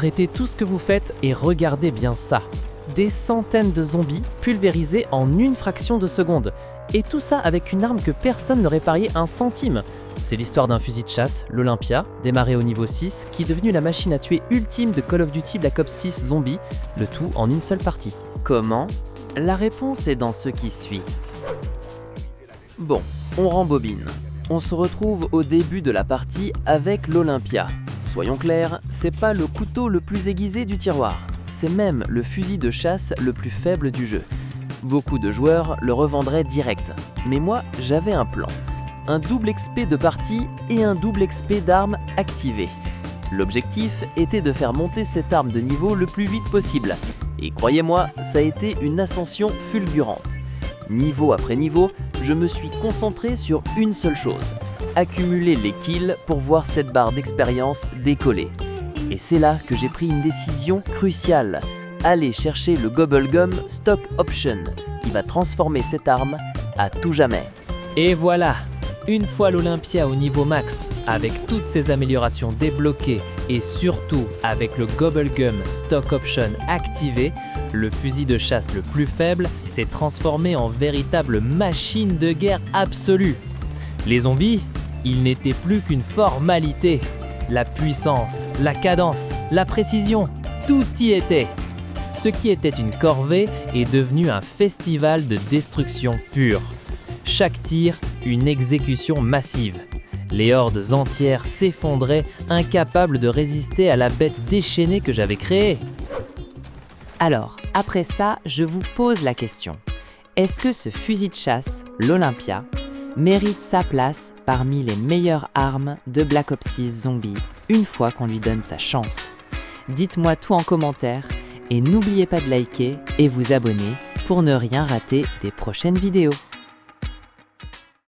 Arrêtez tout ce que vous faites et regardez bien ça. Des centaines de zombies pulvérisés en une fraction de seconde. Et tout ça avec une arme que personne n'aurait parié un centime. C'est l'histoire d'un fusil de chasse, l'Olympia, démarré au niveau 6, qui est devenu la machine à tuer ultime de Call of Duty Black Ops 6 Zombie, le tout en une seule partie. Comment ? La réponse est dans ce qui suit. Bon, on rembobine. On se retrouve au début de la partie avec l'Olympia. Soyons clairs, c'est pas le couteau le plus aiguisé du tiroir. C'est même le fusil de chasse le plus faible du jeu. Beaucoup de joueurs le revendraient direct. Mais moi, j'avais un plan. Un double XP de partie et un double XP d'armes activé. L'objectif était de faire monter cette arme de niveau le plus vite possible. Et croyez-moi, ça a été une ascension fulgurante. Niveau après niveau, je me suis concentré sur une seule chose. Accumuler les kills pour voir cette barre d'expérience décoller. Et c'est là que j'ai pris une décision cruciale. Aller chercher le Gobblegum Stock Option, qui va transformer cette arme à tout jamais. Et voilà, une fois l'Olympia au niveau max, avec toutes ses améliorations débloquées et surtout avec le Gobblegum Stock Option activé, le fusil de chasse le plus faible s'est transformé en véritable machine de guerre absolue. Les zombies, ils n'étaient plus qu'une formalité. La puissance, la cadence, la précision, tout y était. Ce qui était une corvée est devenu un festival de destruction pure. Chaque tir, une exécution massive. Les hordes entières s'effondraient, incapables de résister à la bête déchaînée que j'avais créée. Alors, après ça, je vous pose la question. Est-ce que ce fusil de chasse, l'Olympia, mérite sa place parmi les meilleures armes de Black Ops 6 Zombie une fois qu'on lui donne sa chance ? Dites-moi tout en commentaire et n'oubliez pas de liker et vous abonner pour ne rien rater des prochaines vidéos.